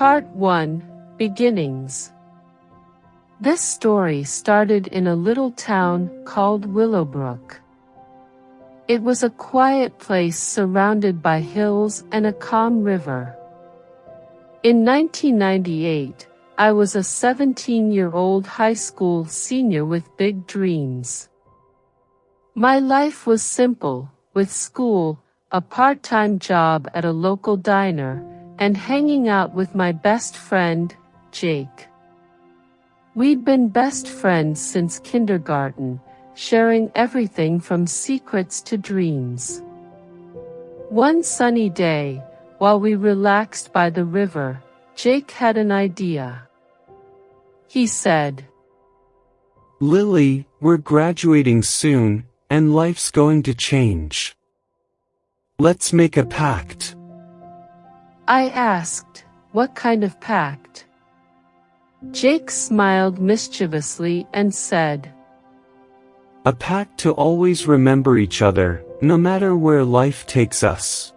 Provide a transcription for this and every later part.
Part 1, Beginnings. This story started in a little town called Willowbrook. It was a quiet place surrounded by hills and a calm river. In 1998, I was a 17-year-old high school senior with big dreams. My life was simple, with school, a part-time job at a local diner, and hanging out with my best friend, Jake. We'd been best friends since kindergarten, sharing everything from secrets to dreams. One sunny day, while we relaxed by the river, Jake had an idea. He said, "Lily, we're graduating soon, and life's going to change. Let's make a pact." I asked, "What kind of pact?" Jake smiled mischievously and said, "A pact to always remember each other, no matter where life takes us.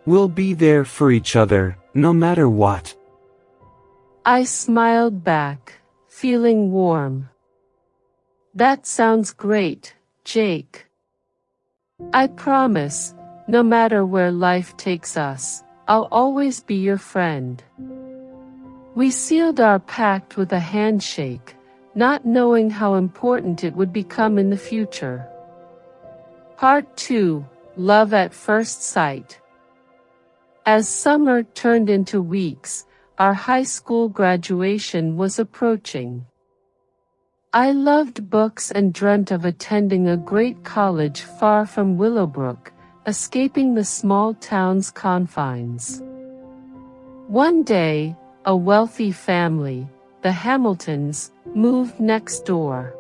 We'll be there for each other, no matter what." I smiled back, feeling warm. "That sounds great, Jake. I promise, no matter where life takes us, I'll always be your friend." We sealed our pact with a handshake, not knowing how important it would become in the future. Part 2, Love at First Sight. As summer turned into weeks, our high school graduation was approaching. I loved books and dreamt of attending a great college far from Willowbrook, escaping the small town's confines. One day, a wealthy family, the Hamiltons, moved next door.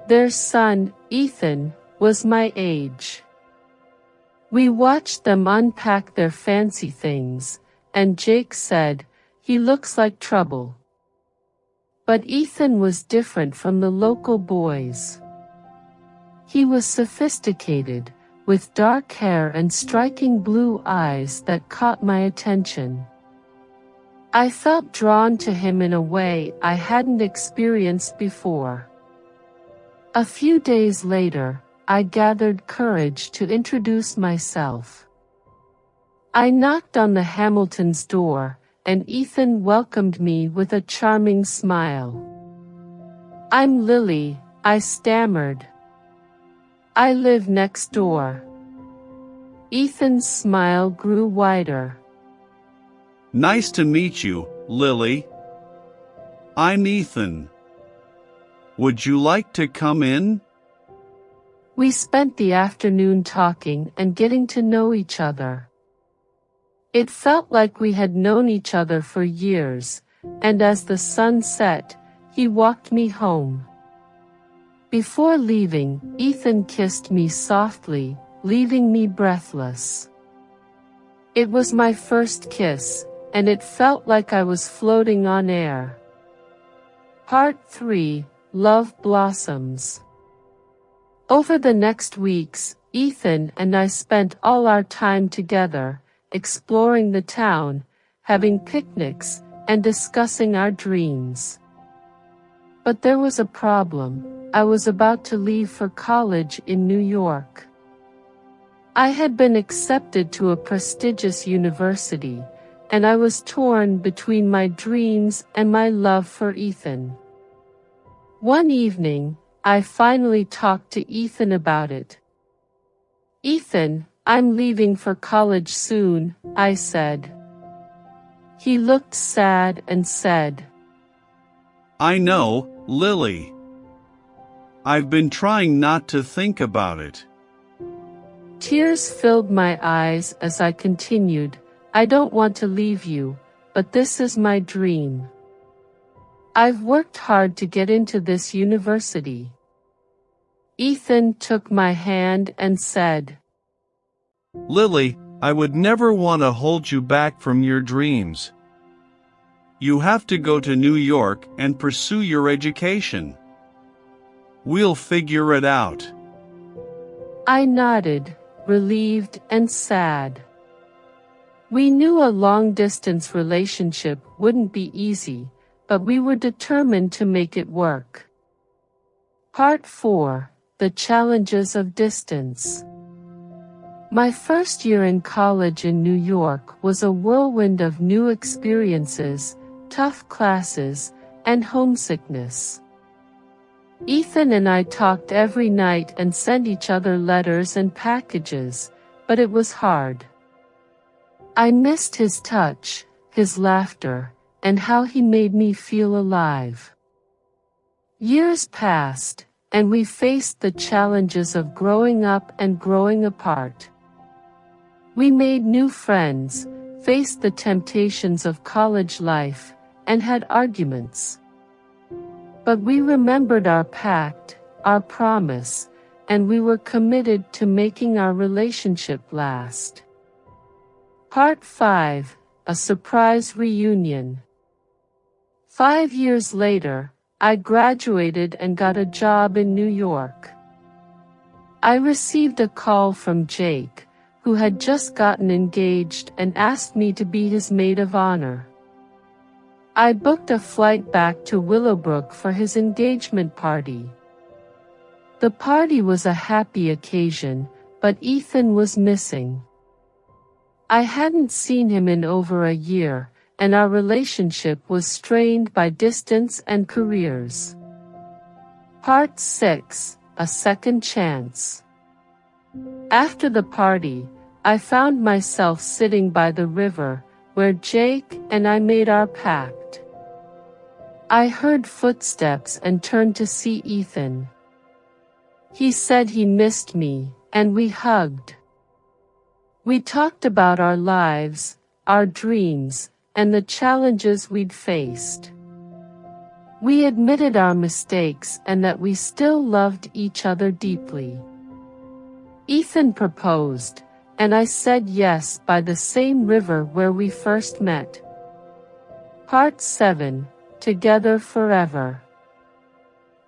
Their son, Ethan, was my age. We watched them unpack their fancy things, and Jake said, "He looks like trouble." But Ethan was different from the local boys. He was sophisticated, with dark hair and striking blue eyes that caught my attention. I felt drawn to him in a way I hadn't experienced before. A few days later, I gathered courage to introduce myself. I knocked on the Hamiltons' door, and Ethan welcomed me with a charming smile. "I'm Lily," I stammered. "I live next door." Ethan's smile grew wider. "Nice to meet you, Lily. I'm Ethan. Would you like to come in?" We spent the afternoon talking and getting to know each other. It felt like we had known each other for years, and as the sun set, he walked me home. Before leaving, Ethan kissed me softly, leaving me breathless. It was my first kiss, and it felt like I was floating on air. Part 3, Love Blossoms. Over the next weeks, Ethan and I spent all our time together, exploring the town, having picnics, and discussing our dreams. But there was a problem. I was about to leave for college in New York. I had been accepted to a prestigious university, and I was torn between my dreams and my love for Ethan. One evening, I finally talked to Ethan about it. "Ethan, I'm leaving for college soon," I said. He looked sad and said, "I know, Lily. I've been trying not to think about it." Tears filled my eyes as I continued, "I don't want to leave you, but this is my dream. I've worked hard to get into this university." Ethan took my hand and said, "Lily, I would never want to hold you back from your dreams. You have to go to New York and pursue your education. We'll figure it out." I nodded, relieved and sad. We knew a long-distance relationship wouldn't be easy, but we were determined to make it work. Part 4. The Challenges of Distance. My first year in college in New York was a whirlwind of new experiences, tough classes, and homesickness. Ethan and I talked every night and sent each other letters and packages, but it was hard. I missed his touch, his laughter, and how he made me feel alive. Years passed, and we faced the challenges of growing up and growing apart. We made new friends, faced the temptations of college life, and had arguments. But we remembered our pact, our promise, and we were committed to making our relationship last. Part 5. A Surprise Reunion. 5 years later, I graduated and got a job in New York. I received a call from Jake, who had just gotten engaged and asked me to be his maid of honor. I booked a flight back to Willowbrook for his engagement party. The party was a happy occasion, but Ethan was missing. I hadn't seen him in over a year, and our relationship was strained by distance and careers. Part 6. A Second Chance. After the party, I found myself sitting by the river, where Jake and I made our pact. I heard footsteps and turned to see Ethan. He said he missed me, and we hugged. We talked about our lives, our dreams, and the challenges we'd faced. We admitted our mistakes and that we still loved each other deeply. Ethan proposed, and I said yes by the same river where we first met. Part 7. Together Forever.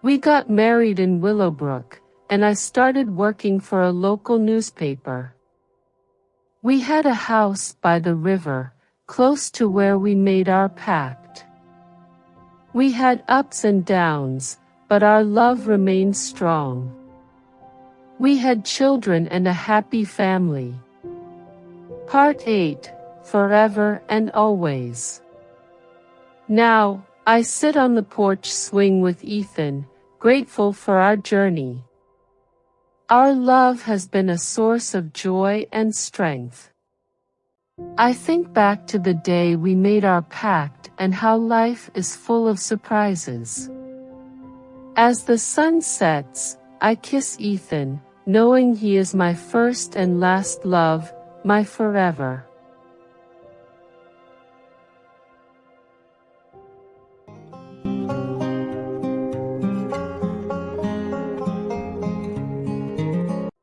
We got married in Willowbrook, and I started working for a local newspaper. We had a house by the river, close to where we made our pact. We had ups and downs, but our love remained strong. We had children and a happy family. Part 8. Forever and Always. Now, I sit on the porch swing with Ethan, grateful for our journey. Our love has been a source of joy and strength. I think back to the day we made our pact and how life is full of surprises. As the sun sets, I kiss Ethan, knowing he is my first and last love, my forever.